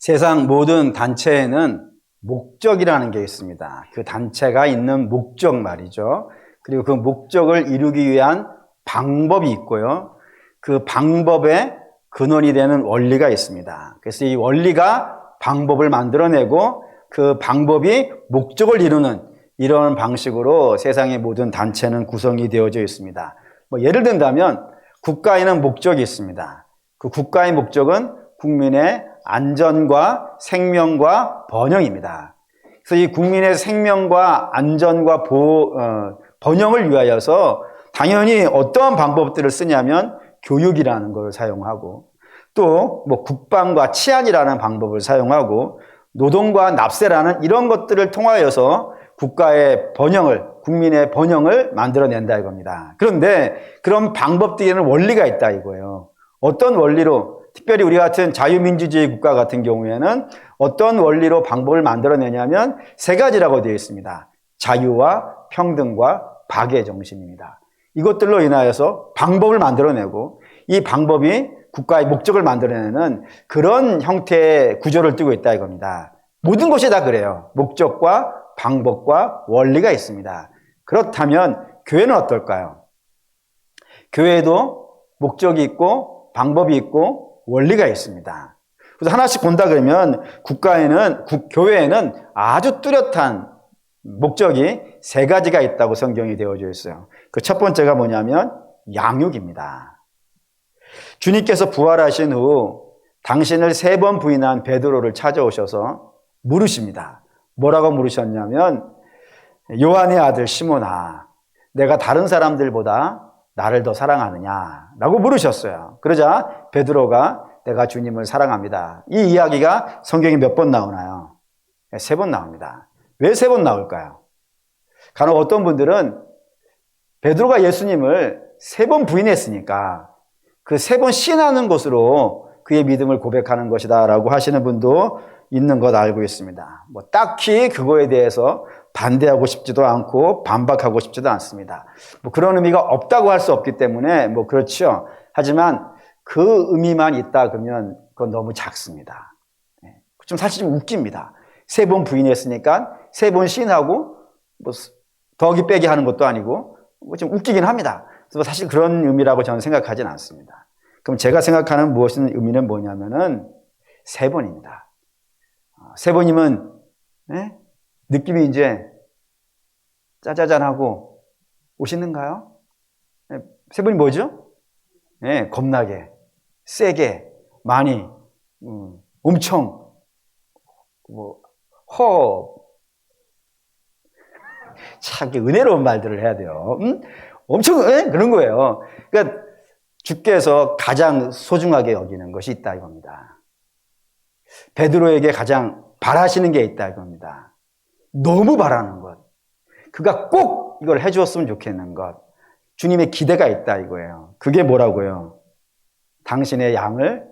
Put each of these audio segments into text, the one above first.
세상 모든 단체에는 목적이라는 게 있습니다. 그 단체가 있는 목적 말이죠. 그리고 그 목적을 이루기 위한 방법이 있고요. 그 방법의 근원이 되는 원리가 있습니다. 그래서 이 원리가 방법을 만들어내고 그 방법이 목적을 이루는 이런 방식으로 세상의 모든 단체는 구성이 되어져 있습니다. 예를 든다면 국가에는 목적이 있습니다. 그 국가의 목적은 국민의 안전과 생명과 번영입니다. 그래서 이 국민의 생명과 안전과 번영을 위하여서 당연히 어떠한 방법들을 쓰냐면 교육이라는 걸 사용하고 또 국방과 치안이라는 방법을 사용하고 노동과 납세라는 이런 것들을 통하여서 국가의 번영을, 국민의 번영을 만들어낸다 이겁니다. 그런데 그런 방법들에는 원리가 있다 이거예요. 어떤 원리로, 특별히 우리 같은 자유민주주의 국가 같은 경우에는 어떤 원리로 방법을 만들어내냐면 세 가지라고 되어 있습니다. 자유와 평등과 박의 정신입니다. 이것들로 인하여서 방법을 만들어내고 이 방법이 국가의 목적을 만들어내는 그런 형태의 구조를 띠고 있다 이겁니다. 모든 것이 다 그래요. 목적과 방법과 원리가 있습니다. 그렇다면 교회는 어떨까요? 교회도 목적이 있고 방법이 있고 원리가 있습니다. 그래서 하나씩 본다 그러면 교회에는 아주 뚜렷한 목적이 세 가지가 있다고 성경이 되어져 있어요. 그 첫 번째가 뭐냐면 양육입니다. 주님께서 부활하신 후 당신을 3번 부인한 베드로를 찾아오셔서 물으십니다. 뭐라고 물으셨냐면 요한의 아들 시몬아, 내가 다른 사람들보다 나를 더 사랑하느냐? 라고 물으셨어요. 그러자 베드로가 내가 주님을 사랑합니다. 이 이야기가 성경에 몇 번 나오나요? 3번 나옵니다. 왜 3번 나올까요? 간혹 어떤 분들은 베드로가 예수님을 3번 부인했으니까 그 3번 시인하는 것으로 그의 믿음을 고백하는 것이다 라고 하시는 분도 있는 것 알고 있습니다. 딱히 그거에 대해서 반대하고 싶지도 않고 반박하고 싶지도 않습니다. 그런 의미가 없다고 할 수 없기 때문에 그렇죠. 하지만 그 의미만 있다 그러면 그건 너무 작습니다. 사실 좀 웃깁니다. 3번 부인했으니까 3번 시인하고 더하기 빼기 하는 것도 아니고 좀 웃기긴 합니다. 그래서 사실 그런 의미라고 저는 생각하지는 않습니다. 그럼 제가 생각하는 의미는 뭐냐면은 3번입니다. 3번이면 느낌이 이제 짜자잔하고 오시는가요? 3번이 뭐죠? 겁나게, 세게, 많이, 엄청, 참 은혜로운 말들을 해야 돼요. 엄청 그런 거예요. 그러니까 주께서 가장 소중하게 여기는 것이 있다 이겁니다. 베드로에게 가장 바라시는 게 있다 이겁니다. 너무 바라는 것. 그가 꼭 이걸 해주었으면 좋겠는 것. 주님의 기대가 있다 이거예요. 그게 뭐라고요? 당신의 양을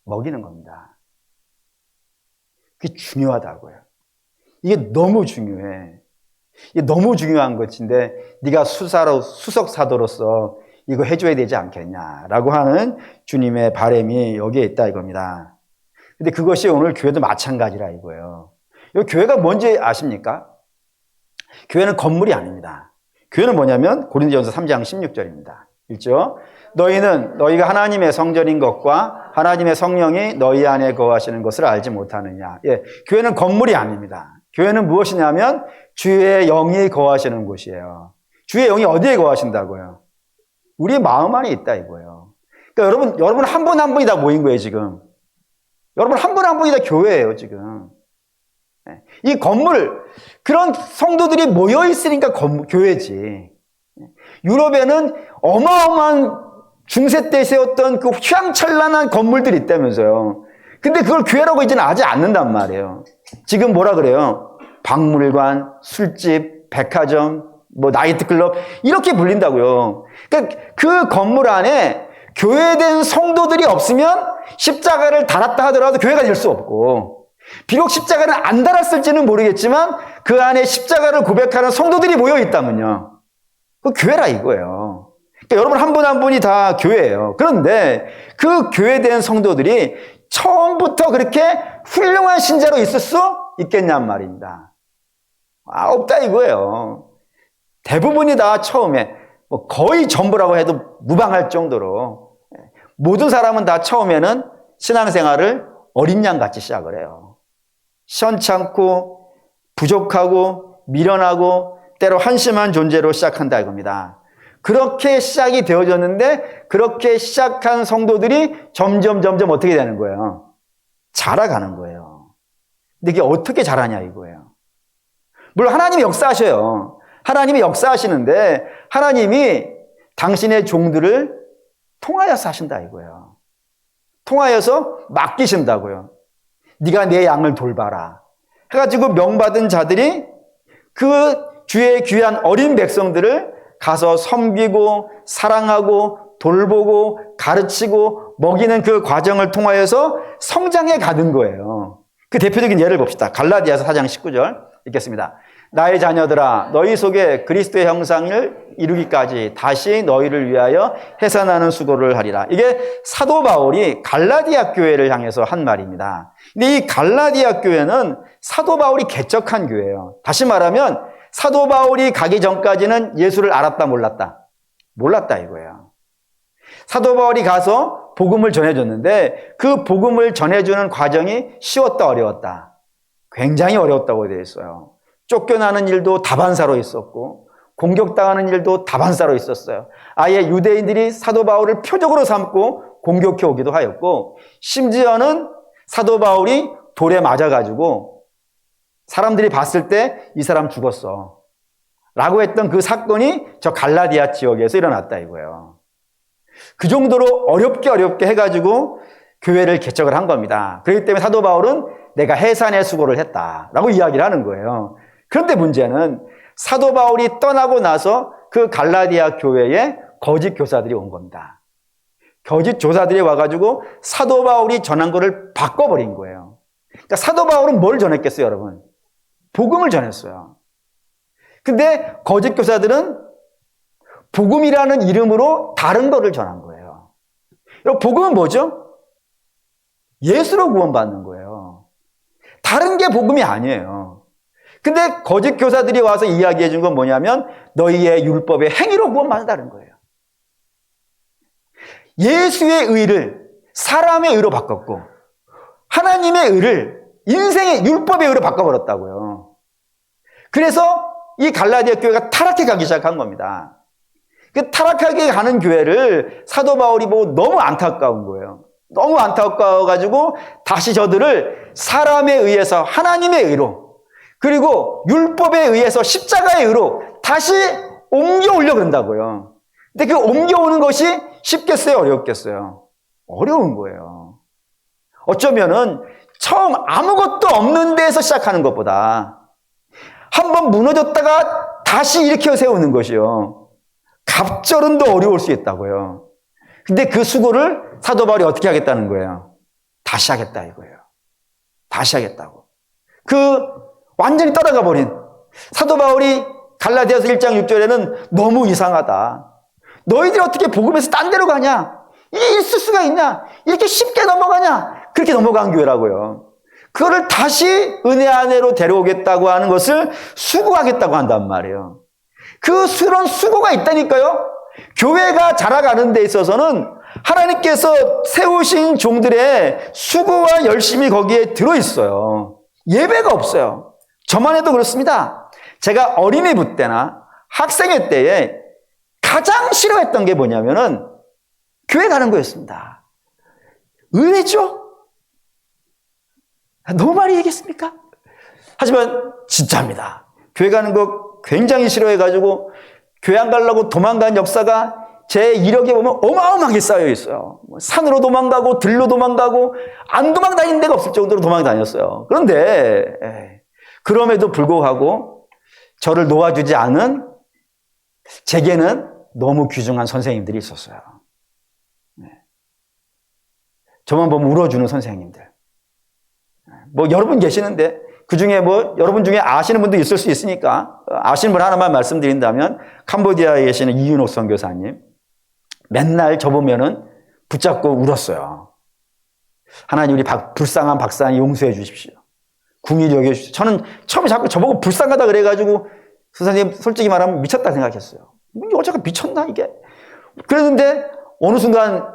먹이는 겁니다. 그게 중요하다고요. 이게 너무 중요해. 이게 너무 중요한 것인데 네가 수석 사도로서 이거 해줘야 되지 않겠냐라고 하는 주님의 바람이 여기에 있다 이겁니다. 근데 그것이 오늘 교회도 마찬가지라 이거예요. 여기 교회가 뭔지 아십니까? 교회는 건물이 아닙니다. 교회는 뭐냐면 고린도전서 3장 16절입니다. 읽죠? 너희가 하나님의 성전인 것과 하나님의 성령이 너희 안에 거하시는 것을 알지 못하느냐. 교회는 건물이 아닙니다. 교회는 무엇이냐면 주의 영이 거하시는 곳이에요. 주의 영이 어디에 거하신다고요? 우리의 마음 안에 있다 이거예요. 그러니까 여러분 한 분 한 분이 다 모인 거예요 지금. 여러분 한 분 한 분이 다 교회예요 지금. 이 건물, 그런 성도들이 모여 있으니까 교회지. 유럽에는 어마어마한 중세 때 세웠던 그 휘황찬란한 건물들이 있다면서요. 근데 그걸 교회라고 이제는 하지 않는단 말이에요. 지금 뭐라 그래요? 박물관, 술집, 백화점, 나이트클럽 이렇게 불린다고요. 그러니까 그 건물 안에 교회된 성도들이 없으면 십자가를 달았다 하더라도 교회가 될 수 없고, 비록 십자가를 안 달았을지는 모르겠지만 그 안에 십자가를 고백하는 성도들이 모여 있다면요, 그 교회라 이거예요. 그러니까 여러분 한 분 한 분이 다 교회예요. 그런데 그 교회된 성도들이 처음부터 그렇게 훌륭한 신자로 있을 수 있겠냔 말입니다. 없다 이거예요. 대부분이 다 처음에 거의 전부라고 해도 무방할 정도로 모든 사람은 다 처음에는 신앙생활을 어린 양같이 시작을 해요. 시원찮고 부족하고 미련하고 때로 한심한 존재로 시작한다 이겁니다. 그렇게 시작이 되어졌는데 그렇게 시작한 성도들이 점점 어떻게 되는 거예요? 자라가는 거예요. 근데 이게 어떻게 자라냐 이거예요. 물론 하나님이 역사하셔요. 하나님이 역사하시는데 하나님이 당신의 종들을 통하여서 하신다 이거예요. 통하여서 맡기신다고요. 네가 내 양을 돌봐라 해가지고 명받은 자들이 그 주의 귀한 어린 백성들을 가서 섬기고 사랑하고 돌보고 가르치고 먹이는 그 과정을 통하여서 성장해 가는 거예요. 그 대표적인 예를 봅시다. 갈라디아서 4장 19절 읽겠습니다. 나의 자녀들아 너희 속에 그리스도의 형상을 이루기까지 다시 너희를 위하여 해산하는 수고를 하리라. 이게 사도 바울이 갈라디아 교회를 향해서 한 말입니다. 근데 이 갈라디아 교회는 사도 바울이 개척한 교회예요. 다시 말하면 사도 바울이 가기 전까지는 예수를 알았다 몰랐다? 몰랐다 이거예요. 사도 바울이 가서 복음을 전해줬는데 그 복음을 전해주는 과정이 쉬웠다 어려웠다? 굉장히 어려웠다고 되어 있어요. 쫓겨나는 일도 다반사로 있었고 공격당하는 일도 다반사로 있었어요. 아예 유대인들이 사도 바울을 표적으로 삼고 공격해 오기도 하였고 심지어는 사도 바울이 돌에 맞아가지고 사람들이 봤을 때 이 사람 죽었어 라고 했던 그 사건이 저 갈라디아 지역에서 일어났다 이거예요. 그 정도로 어렵게 해가지고 교회를 개척을 한 겁니다. 그렇기 때문에 사도 바울은 내가 해산의 수고를 했다라고 이야기를 하는 거예요. 그런데 문제는 사도 바울이 떠나고 나서 그 갈라디아 교회에 거짓 교사들이 온 겁니다. 거짓 교사들이 와가지고 사도 바울이 전한 거를 바꿔버린 거예요. 그러니까 사도 바울은 뭘 전했겠어요, 여러분? 복음을 전했어요. 근데 거짓 교사들은 복음이라는 이름으로 다른 거를 전한 거예요. 여러분, 복음은 뭐죠? 예수로 구원받는 거예요. 다른 게 복음이 아니에요. 근데 거짓 교사들이 와서 이야기해 준 건 뭐냐면 너희의 율법의 행위로 구원받는다는 거예요. 예수의 의를 사람의 의로 바꿨고 하나님의 의를 인생의 율법의 의로 바꿔버렸다고요. 그래서 이 갈라디아 교회가 타락해 가기 시작한 겁니다. 그 타락하게 가는 교회를 사도 바울이 보고 너무 안타까운 거예요. 너무 안타까워가지고 다시 저들을 사람에 의해서 하나님의 의로 그리고 율법에 의해서 십자가의 의로 다시 옮겨오려고 그런다고요. 근데 그 옮겨오는 것이 쉽겠어요? 어렵겠어요? 어려운 거예요. 어쩌면은 처음 아무것도 없는 데에서 시작하는 것보다 한번 무너졌다가 다시 일으켜 세우는 것이요. 갑절은 더 어려울 수 있다고요. 근데 그 수고를 사도 바울이 어떻게 하겠다는 거예요? 다시 하겠다 이거예요. 다시 하겠다고. 완전히 떠나가 버린 사도 바울이 갈라디아서 1장 6절에는 너무 이상하다. 너희들이 어떻게 복음에서 딴 데로 가냐? 이게 있을 수가 있냐? 이렇게 쉽게 넘어가냐? 그렇게 넘어간 교회라고요. 그거를 다시 은혜 안으로 데려오겠다고 하는 것을 수고하겠다고 한단 말이에요. 그런 수고가 있다니까요. 교회가 자라가는 데 있어서는 하나님께서 세우신 종들의 수고와 열심이 거기에 들어있어요. 예배가 없어요. 저만 해도 그렇습니다. 제가 어린이부 때나 학생회 때에 가장 싫어했던 게 뭐냐면은 교회 가는 거였습니다. 의외죠? 너무 많이 얘기했습니까? 하지만 진짜입니다. 교회 가는 거 굉장히 싫어해가지고 교회 안 가려고 도망간 역사가 제 이력에 보면 어마어마하게 쌓여 있어요. 산으로 도망가고 들로 도망가고 안 도망다니는 데가 없을 정도로 도망다녔어요. 그런데 그럼에도 불구하고 저를 놓아주지 않은 제게는 너무 귀중한 선생님들이 있었어요. 저만 보면 울어주는 선생님들. 여러분 계시는데 그 중에 여러분 중에 아시는 분도 있을 수 있으니까 아시는 분 하나만 말씀드린다면 캄보디아에 계시는 이윤옥 선교사님 맨날 저 보면은 붙잡고 울었어요. 하나님 우리 불쌍한 박사님 용서해 주십시오. 궁일이 여겨주십시오. 저는 처음에 자꾸 저보고 불쌍하다 그래가지고 선생님 솔직히 말하면 미쳤다 생각했어요. 이게 어차피 미쳤나 이게. 그랬는데 어느 순간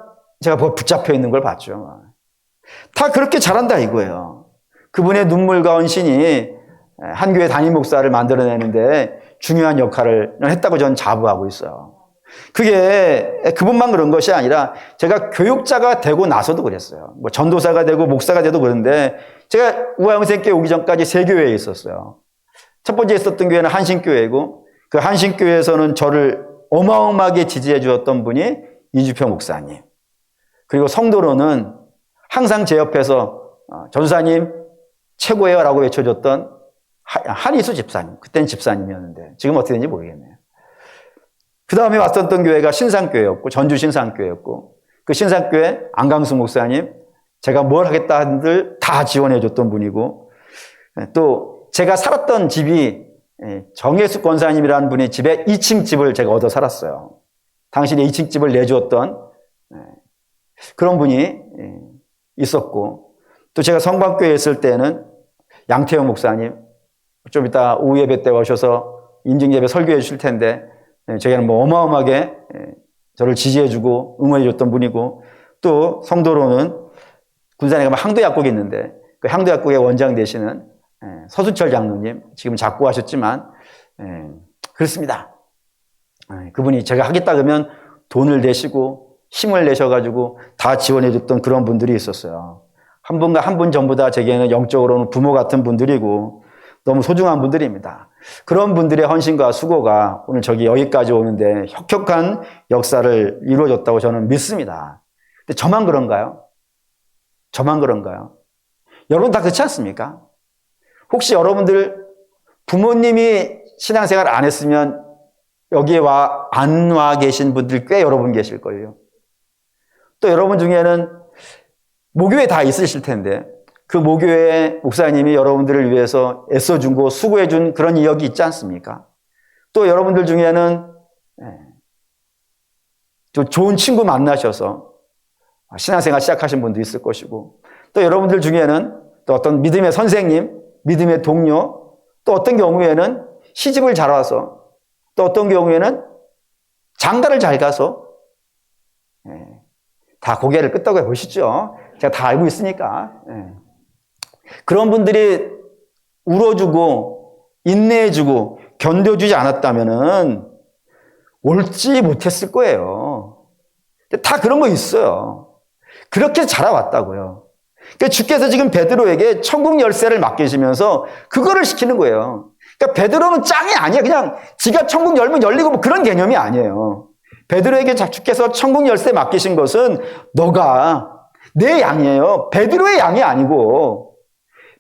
제가 붙잡혀 있는 걸 봤죠. 다 그렇게 잘한다 이거예요. 그분의 눈물과 헌신이 한 교회 담임 목사를 만들어내는데 중요한 역할을 했다고 저는 자부하고 있어요. 그게 그분만 그런 것이 아니라 제가 교육자가 되고 나서도 그랬어요. 뭐 전도사가 되고 목사가 돼도 그런데 제가 우화영생교회 오기 전까지 세 교회에 있었어요. 첫 번째 있었던 교회는 한신교회고 그 한신교회에서는 저를 어마어마하게 지지해 주었던 분이 이주표 목사님. 그리고 성도로는 항상 제 옆에서 전도사님 최고예요 라고 외쳐줬던 한희수 집사님. 그때는 집사님이었는데 지금 어떻게 되는지 모르겠네요. 그 다음에 왔었던 교회가 신상교회였고 전주 신상교회였고 그 신상교회 안강수 목사님 제가 뭘 하겠다 한들 다 지원해 줬던 분이고 또 제가 살았던 집이 정예숙 권사님이라는 분의 집에 2층 집을 제가 얻어 살았어요. 당신이 2층 집을 내주었던 그런 분이 있었고 또 제가 성방교회에 있을 때는 양태영 목사님 좀 이따 오후 예배 때 오셔서 임증예배 설교해 주실 텐데 저희는 뭐 어마어마하게 저를 지지해주고 응원해줬던 분이고 또 성도로는 군산에 가면 항도약국이 있는데 그 항도약국의 원장 되시는 서순철 장로님 지금 작고하셨지만 그렇습니다. 그분이 제가 하겠다 그러면 돈을 내시고 힘을 내셔가지고 다 지원해줬던 그런 분들이 있었어요. 한 분과 한 분 전부 다 제게는 영적으로는 부모 같은 분들이고 너무 소중한 분들입니다. 그런 분들의 헌신과 수고가 오늘 여기까지 오는데 혁혁한 역사를 이루어줬다고 저는 믿습니다. 근데 저만 그런가요? 저만 그런가요? 여러분 다 그렇지 않습니까? 혹시 여러분들 부모님이 신앙생활 안 했으면 여기에 안 와 계신 분들 꽤 여러분 계실 거예요. 또 여러분 중에는 모교에 다 있으실 텐데 그 모교회 목사님이 여러분들을 위해서 애써주고 수고해준 그런 이력이 있지 않습니까? 또 여러분들 중에는 좀 좋은 친구 만나셔서 신앙생활 시작하신 분도 있을 것이고 또 여러분들 중에는 또 어떤 믿음의 선생님, 믿음의 동료 또 어떤 경우에는 시집을 잘 와서 또 어떤 경우에는 장가를 잘 가서 다 고개를 끄덕여 보시죠. 제가 다 알고 있으니까. 그런 분들이 울어주고 인내해주고 견뎌주지 않았다면은 옳지 못했을 거예요. 다 그런 거 있어요. 그렇게 자라왔다고요. 그러니까 주께서 지금 베드로에게 천국 열쇠를 맡기시면서 그거를 시키는 거예요. 그러니까 베드로는 짱이 아니야. 그냥 지가 천국 열면 열리고 뭐 그런 개념이 아니에요. 베드로에게 주께서 천국 열쇠 맡기신 것은 너가 내 양이에요. 베드로의 양이 아니고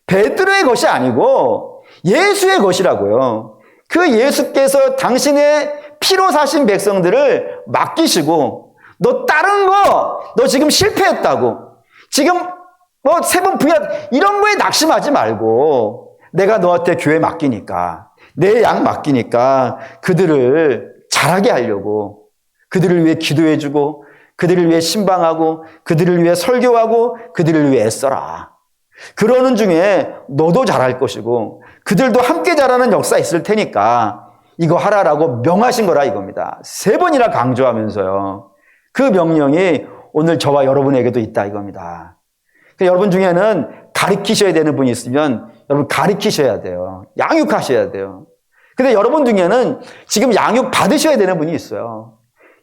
베드로의 것이 아니고 예수의 것이라고요. 그 예수께서 당신의 피로 사신 백성들을 맡기시고 너 다른 거 너 지금 실패했다고 지금 뭐 3번 부야 이런 거에 낙심하지 말고 내가 너한테 교회 맡기니까 내 양 맡기니까 그들을 잘하게 하려고 그들을 위해 기도해주고 그들을 위해 신방하고 그들을 위해 설교하고 그들을 위해 애써라. 그러는 중에 너도 잘할 것이고 그들도 함께 잘하는 역사 있을 테니까 이거 하라라고 명하신 거라 이겁니다. 3번이나 강조하면서요. 그 명령이 오늘 저와 여러분에게도 있다 이겁니다. 여러분 중에는 가르치셔야 되는 분이 있으면 여러분 가르치셔야 돼요. 양육하셔야 돼요. 근데 여러분 중에는 지금 양육 받으셔야 되는 분이 있어요.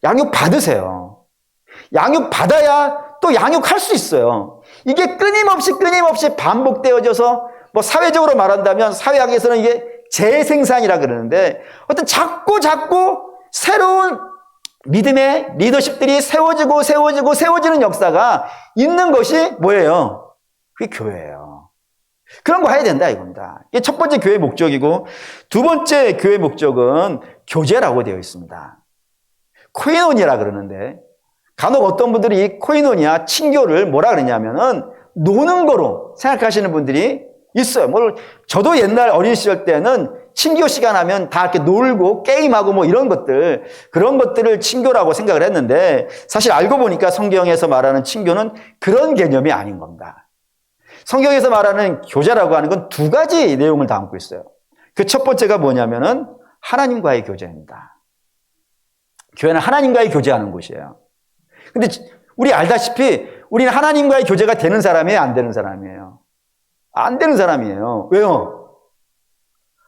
양육 받으세요. 양육 받아야 또 양육할 수 있어요. 이게 끊임없이 반복되어져서 뭐 사회적으로 말한다면 사회학에서는 이게 재생산이라 그러는데 어떤 자꾸 새로운 믿음의 리더십들이 세워지는 역사가 있는 것이 뭐예요? 그게 교회예요. 그런 거 해야 된다 이겁니다. 이게 첫 번째 교회의 목적이고 두 번째 교회의 목적은 교제라고 되어 있습니다. 코이노니아라 그러는데 간혹 어떤 분들이 이 코이노니아 친교를 뭐라 그러냐면은 노는 거로 생각하시는 분들이 있어요. 저도 옛날 어린 시절 때는 친교 시간 하면 다 이렇게 놀고 게임하고 뭐 이런 것들, 그런 것들을 친교라고 생각을 했는데 사실 알고 보니까 성경에서 말하는 친교는 그런 개념이 아닌 겁니다. 성경에서 말하는 교제라고 하는 건 두 가지 내용을 담고 있어요. 그 첫 번째가 뭐냐면은 하나님과의 교제입니다. 교회는 하나님과의 교제하는 곳이에요. 근데 우리 알다시피 우리는 하나님과의 교제가 되는 사람이에요, 안 되는 사람이에요? 안 되는 사람이에요. 왜요?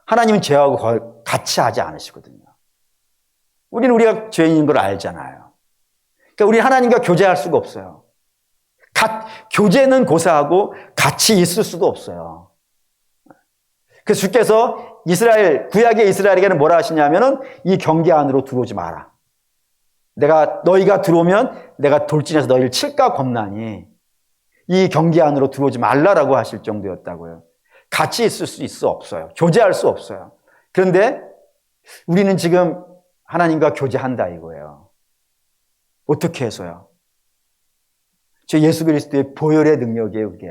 하나님은 죄하고 같이 하지 않으시거든요. 우리는 우리가 죄인인 걸 알잖아요. 그러니까 우리 하나님과 교제할 수가 없어요. 교제는 고사하고 같이 있을 수가 없어요. 그래서 주께서 구약의 이스라엘에게는 뭐라 하시냐면은 이 경계 안으로 들어오지 마라. 너희가 들어오면 내가 돌진해서 너희를 칠까 겁나니 이 경계 안으로 들어오지 말라라고 하실 정도였다고요. 같이 있을 수 없어요. 교제할 수 없어요. 그런데 우리는 지금 하나님과 교제한다 이거예요. 어떻게 해서요? 저 예수 그리스도의 보혈의 능력이에요, 그게.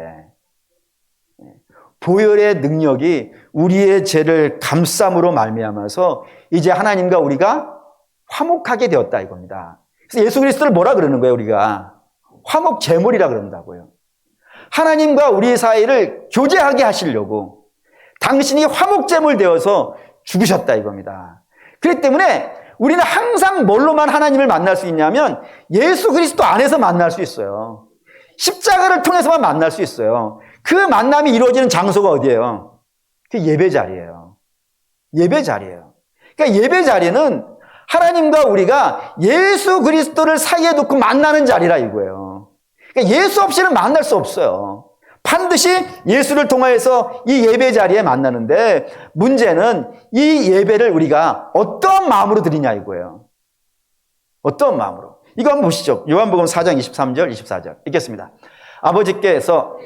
보혈의 능력이 우리의 죄를 감쌈으로 말미암아서 이제 하나님과 우리가 화목하게 되었다 이겁니다. 그래서 예수 그리스도를 뭐라 그러는 거예요, 우리가? 화목 제물이라 그런다고요. 하나님과 우리 사이를 교제하게 하시려고 당신이 화목 제물 되어서 죽으셨다 이겁니다. 그렇기 때문에 우리는 항상 뭘로만 하나님을 만날 수 있냐면 예수 그리스도 안에서 만날 수 있어요. 십자가를 통해서만 만날 수 있어요. 그 만남이 이루어지는 장소가 어디예요? 그 예배 자리예요. 예배 자리예요. 그러니까 예배 자리는 하나님과 우리가 예수 그리스도를 사이에 두고 만나는 자리라 이거예요. 그러니까 예수 없이는 만날 수 없어요. 반드시 예수를 통하여서 이 예배 자리에 만나는데 문제는 이 예배를 우리가 어떤 마음으로 드리냐 이거예요. 어떤 마음으로. 이거 한번 보시죠. 요한복음 4장 23절 24절 읽겠습니다. 아버지께서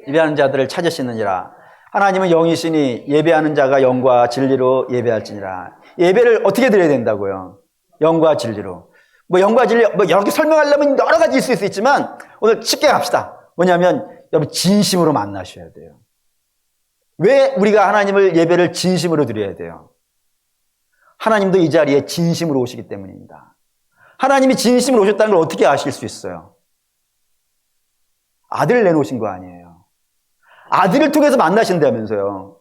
예배하는 자들을 찾으시느니라. 하나님은 영이시니 예배하는 자가 영과 진리로 예배할지니라. 예배를 어떻게 드려야 된다고요? 영과 진리로. 영과 진리, 여러 개 설명하려면 여러 가지 있을 수 있지만 오늘 쉽게 갑시다. 뭐냐면 여러분 진심으로 만나셔야 돼요. 왜 우리가 하나님을 예배를 진심으로 드려야 돼요? 하나님도 이 자리에 진심으로 오시기 때문입니다. 하나님이 진심으로 오셨다는 걸 어떻게 아실 수 있어요? 아들을 내놓으신 거 아니에요. 아들을 통해서 만나신다면서요.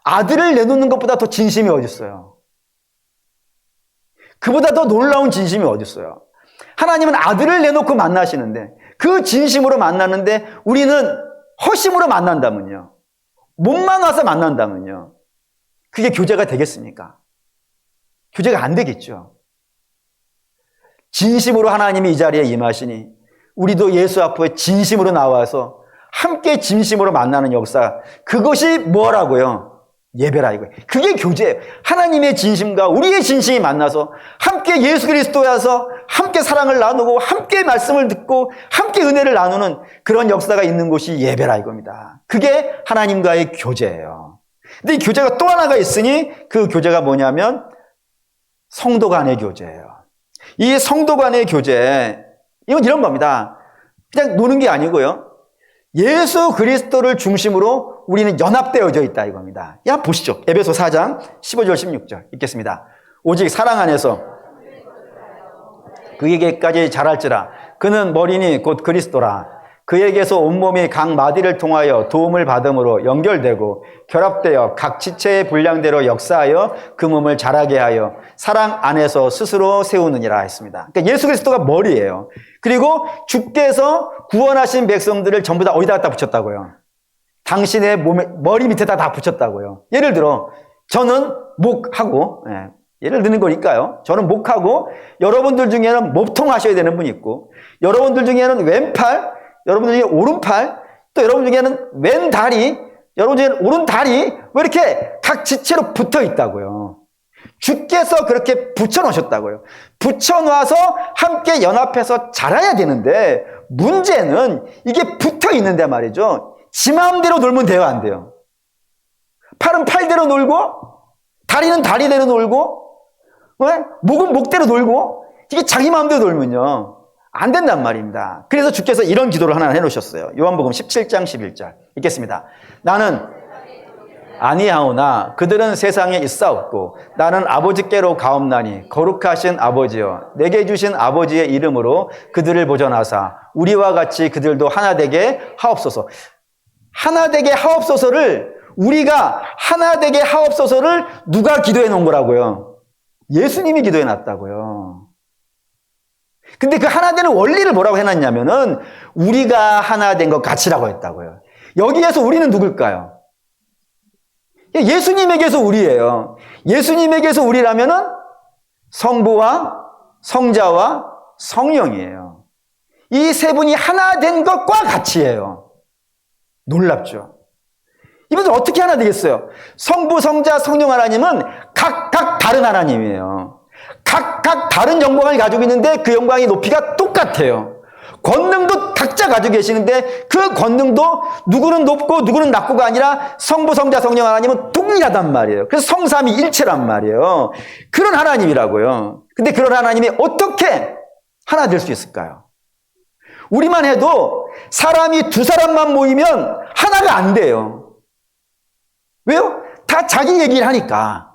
아들을 내놓는 것보다 더 진심이 어디 있어요? 그보다 더 놀라운 진심이 어디 있어요? 하나님은 아들을 내놓고 만나시는데 그 진심으로 만나는데 우리는 허심으로 만난다면요. 몸만 와서 만난다면요. 그게 교제가 되겠습니까? 교제가 안 되겠죠. 진심으로 하나님이 이 자리에 임하시니 우리도 예수 앞에 진심으로 나와서 함께 진심으로 만나는 역사, 그것이 뭐라고요? 예배라 이거예요. 그게 교제예요. 하나님의 진심과 우리의 진심이 만나서 함께 예수 그리스도에 와서 함께 사랑을 나누고 함께 말씀을 듣고 함께 은혜를 나누는 그런 역사가 있는 곳이 예배라 이겁니다. 그게 하나님과의 교제예요. 근데 이 교제가 또 하나가 있으니 그 교제가 뭐냐면 성도 간의 교제예요. 이 성도 간의 교제, 이건 이런 겁니다. 그냥 노는 게 아니고요. 예수 그리스도를 중심으로 우리는 연합되어져 있다 이겁니다. 야 보시죠. 에베소 4장 15절 16절 읽겠습니다. 오직 사랑 안에서 그에게까지 자랄지라. 그는 머리니 곧 그리스도라. 그에게서 온몸이 각 마디를 통하여 도움을 받음으로 연결되고 결합되어 각 지체의 분량대로 역사하여 그 몸을 자라게 하여 사랑 안에서 스스로 세우느니라 했습니다. 그러니까 예수 그리스도가 머리예요. 그리고 주께서 구원하신 백성들을 전부 다 어디다 갖다 붙였다고요? 당신의 몸에, 머리 밑에다 다 붙였다고요. 예를 들어 저는 목하고, 예를 드는 거니까요. 저는 목하고 여러분들 중에는 목통 하셔야 되는 분이 있고 여러분들 중에는 왼팔, 여러분들 중에 오른팔, 또 여러분 중에는 왼다리, 여러분 중에는 오른다리, 왜 이렇게 각 지체로 붙어 있다고요. 주께서 그렇게 붙여놓으셨다고요. 붙여놔서 함께 연합해서 자라야 되는데 문제는 이게 붙어 있는데 말이죠. 지 마음대로 놀면 돼요, 안 돼요? 팔은 팔대로 놀고 다리는 다리대로 놀고 목은 목대로 놀고 이게 자기 마음대로 놀면요. 안 된단 말입니다. 그래서 주께서 이런 기도를 하나 해놓으셨어요. 요한복음 17장 11절 읽겠습니다. 나는 아니하오나 그들은 세상에 있사옵고 나는 아버지께로 가옵나니 거룩하신 아버지여 내게 주신 아버지의 이름으로 그들을 보존하사 우리와 같이 그들도 하나 되게 하옵소서. 하나 되게 하옵소서를 우리가 하나 되게 하옵소서를 누가 기도해 놓은 거라고요? 예수님이 기도해 놨다고요. 근데 그 하나 되는 원리를 뭐라고 해놨냐면은 우리가 하나 된 것 같이라고 했다고요. 여기에서 우리는 누굴까요? 예수님에게서 우리예요. 예수님에게서 우리라면은 성부와 성자와 성령이에요. 이 세 분이 하나 된 것과 같이예요. 놀랍죠? 이분들 어떻게 하나 되겠어요? 성부, 성자, 성령 하나님은 각각 다른 하나님이에요. 각각 다른 영광을 가지고 있는데 그 영광의 높이가 똑같아요. 권능도 각자 가지고 계시는데 그 권능도 누구는 높고 누구는 낮고가 아니라 성부, 성자, 성령 하나님은 동일하단 말이에요. 그래서 성삼위 일체란 말이에요. 그런 하나님이라고요. 근데 그런 하나님이 어떻게 하나 될 수 있을까요? 우리만 해도 사람이 두 사람만 모이면 하나가 안 돼요. 왜요? 다 자기 얘기를 하니까.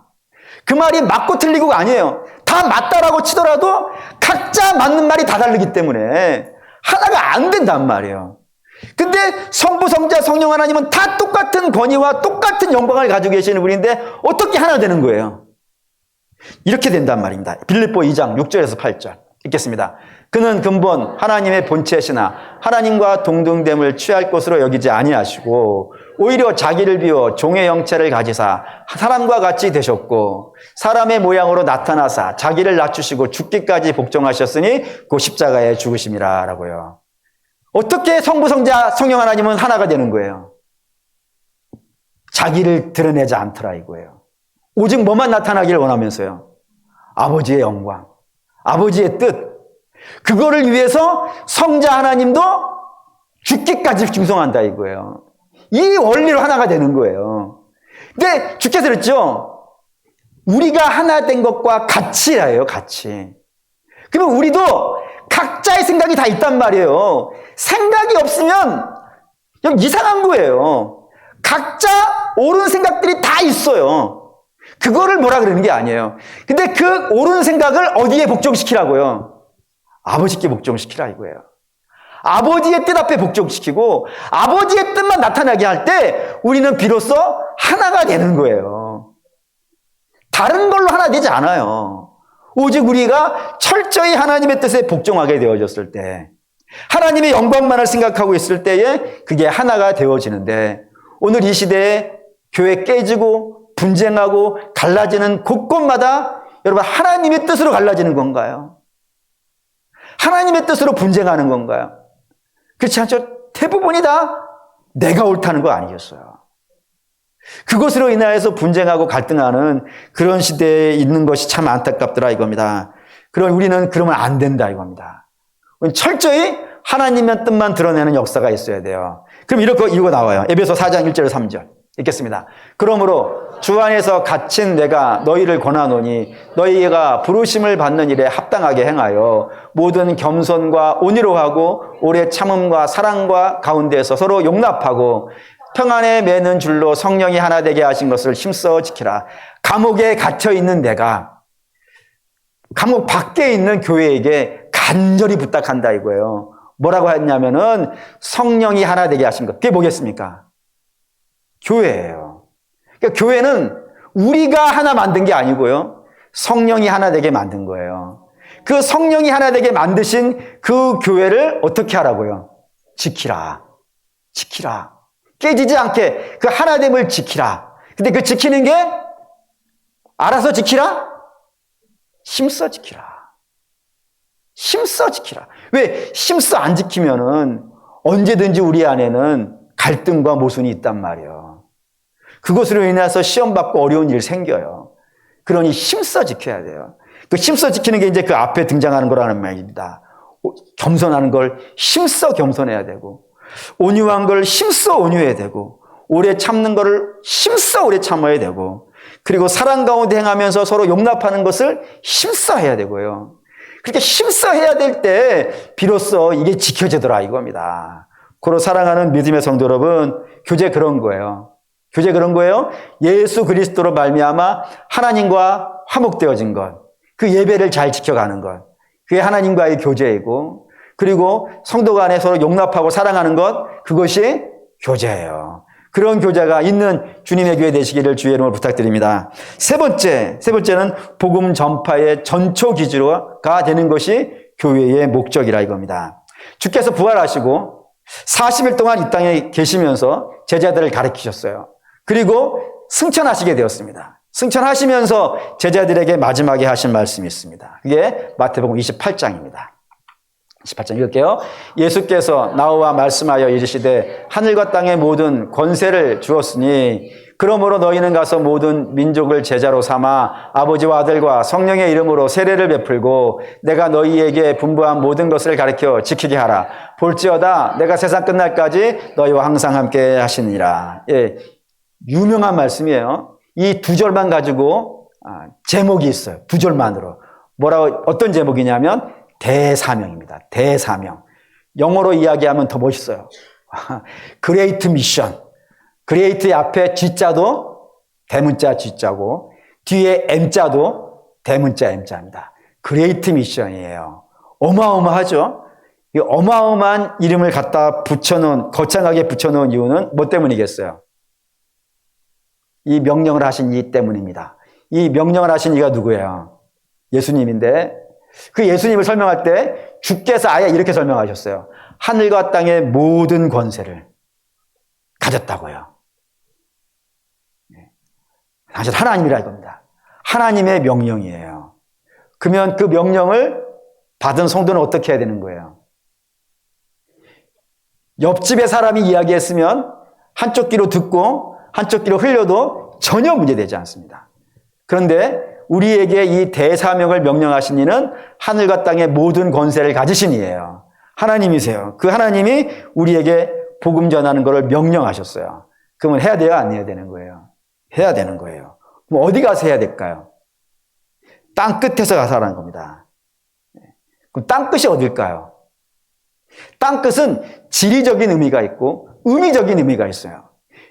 그 말이 맞고 틀리고가 아니에요. 다 맞다라고 치더라도 각자 맞는 말이 다 다르기 때문에 하나가 안 된단 말이에요. 근데 성부, 성자, 성령 하나님은 다 똑같은 권위와 똑같은 영광을 가지고 계시는 분인데 어떻게 하나 되는 거예요? 이렇게 된단 말입니다. 빌립보 2장 6절에서 8절 읽겠습니다. 그는 근본 하나님의 본체시나 하나님과 동등됨을 취할 것으로 여기지 아니하시고 오히려 자기를 비워 종의 형체를 가지사 사람과 같이 되셨고 사람의 모양으로 나타나사 자기를 낮추시고 죽기까지 복종하셨으니 그 십자가에 죽으심이라 라고요. 어떻게 성부, 성자, 성령 하나님은 하나가 되는 거예요? 자기를 드러내지 않더라 이거예요. 오직 뭐만 나타나기를 원하면서요? 아버지의 영광, 아버지의 뜻, 그거를 위해서 성자 하나님도 죽기까지 충성한다 이거예요. 이 원리로 하나가 되는 거예요. 근데 주께서 그랬죠. 우리가 하나 된 것과 같이라요, 같이. 그러면 우리도 각자의 생각이 다 있단 말이에요. 생각이 없으면 좀 이상한 거예요. 각자 옳은 생각들이 다 있어요. 그거를 뭐라 그러는 게 아니에요. 근데 그 옳은 생각을 어디에 복종시키라고요? 아버지께 복종시키라 이거예요. 아버지의 뜻 앞에 복종시키고 아버지의 뜻만 나타나게 할 때 우리는 비로소 하나가 되는 거예요. 다른 걸로 하나 되지 않아요. 오직 우리가 철저히 하나님의 뜻에 복종하게 되어졌을 때 하나님의 영광만을 생각하고 있을 때에 그게 하나가 되어지는데 오늘 이 시대에 교회 깨지고 분쟁하고 갈라지는 곳곳마다 여러분 하나님의 뜻으로 갈라지는 건가요? 하나님의 뜻으로 분쟁하는 건가요? 그렇지 않죠? 대부분이 다 내가 옳다는 거 아니겠어요? 그것으로 인하여서 분쟁하고 갈등하는 그런 시대에 있는 것이 참 안타깝더라 이겁니다. 그럼 우리는 그러면 안 된다 이겁니다. 철저히 하나님의 뜻만 드러내는 역사가 있어야 돼요. 그럼 이거 나와요. 에베소 4장 1절 3절 읽겠습니다. 그러므로 주 안에서 갇힌 내가 너희를 권하노니 너희가 부르심을 받는 일에 합당하게 행하여 모든 겸손과 온유로 하고 오래 참음과 사랑과 가운데서 서로 용납하고 평안에 매는 줄로 성령이 하나 되게 하신 것을 힘써 지키라. 감옥에 갇혀 있는 내가 감옥 밖에 있는 교회에게 간절히 부탁한다 이거예요. 뭐라고 했냐면은 성령이 하나 되게 하신 것. 그게 뭐겠습니까? 교회예요. 그러니까 교회는 우리가 하나 만든 게 아니고요. 성령이 하나 되게 만든 거예요. 그 성령이 하나 되게 만드신 그 교회를 어떻게 하라고요? 지키라. 지키라. 깨지지 않게 그 하나됨을 지키라. 근데 그 지키는 게 알아서 지키라? 힘써 지키라. 힘써 지키라. 왜? 힘써 안 지키면은 언제든지 우리 안에는 갈등과 모순이 있단 말이에요. 그것으로 인해서 시험받고 어려운 일 생겨요. 그러니 힘써 지켜야 돼요. 그 힘써 지키는 게 이제 그 앞에 등장하는 거라는 말입니다. 겸손하는 걸 힘써 겸손해야 되고, 온유한 걸 힘써 온유해야 되고, 오래 참는 거를 힘써 오래 참아야 되고, 그리고 사랑 가운데 행하면서 서로 용납하는 것을 힘써 해야 되고요. 그렇게 힘써 해야 될 때 비로소 이게 지켜지더라 이겁니다. 고로 사랑하는 믿음의 성도 여러분, 교제 그런 거예요. 교제 그런 거예요. 예수 그리스도로 말미암아 하나님과 화목되어진 것, 그 예배를 잘 지켜가는 것, 그게 하나님과의 교제이고, 그리고 성도 간에 서로 용납하고 사랑하는 것, 그것이 교제예요. 그런 교제가 있는 주님의 교회 되시기를 주의 이름으로 부탁드립니다. 세 번째는 복음 전파의 전초 기주가 되는 것이 교회의 목적이라 이겁니다. 주께서 부활하시고 40일 동안 이 땅에 계시면서 제자들을 가르치셨어요. 그리고 승천하시게 되었습니다. 승천하시면서 제자들에게 마지막에 하신 말씀이 있습니다. 그게 마태복음 28장입니다. 18장 읽을게요. 예수께서 나와 말씀하여 이르시되 하늘과 땅의 모든 권세를 주었으니 그러므로 너희는 가서 모든 민족을 제자로 삼아 아버지와 아들과 성령의 이름으로 세례를 베풀고 내가 너희에게 분부한 모든 것을 가르쳐 지키게 하라. 볼지어다 내가 세상 끝날까지 너희와 항상 함께 하시니라. 예, 유명한 말씀이에요. 이 두 절만 가지고 제목이 있어요. 두 절만으로. 어떤 제목이냐면 대사명입니다. 대사명. 영어로 이야기하면 더 멋있어요. 그레이트 미션. 그레이트의 앞에 G자도 대문자 G자고 뒤에 M자도 대문자 M자입니다. 그레이트 미션이에요. 어마어마하죠? 이 어마어마한 이름을 갖다 거창하게 붙여놓은 이유는 뭐 때문이겠어요? 이 명령을 하신 이 때문입니다. 이 명령을 하신 이가 누구예요? 예수님인데 그 예수님을 설명할 때 주께서 아예 이렇게 설명하셨어요. 하늘과 땅의 모든 권세를 가졌다고요. 사실 하나님이라 이겁니다. 하나님의 명령이에요. 그러면 그 명령을 받은 성도는 어떻게 해야 되는 거예요? 옆집의 사람이 이야기했으면 한쪽 귀로 듣고 한쪽 귀로 흘려도 전혀 문제되지 않습니다. 그런데 우리에게 이 대사명을 명령하신 이는 하늘과 땅의 모든 권세를 가지신 이예요. 하나님이세요. 그 하나님이 우리에게 복음 전하는 것을 명령하셨어요. 그러면 해야 돼요? 안 해야 되는 거예요? 해야 되는 거예요. 그럼 어디 가서 해야 될까요? 땅 끝에서 가서 하라는 겁니다. 그럼 땅 끝이 어딜까요? 땅 끝은 지리적인 의미가 있고 의미적인 의미가 있어요.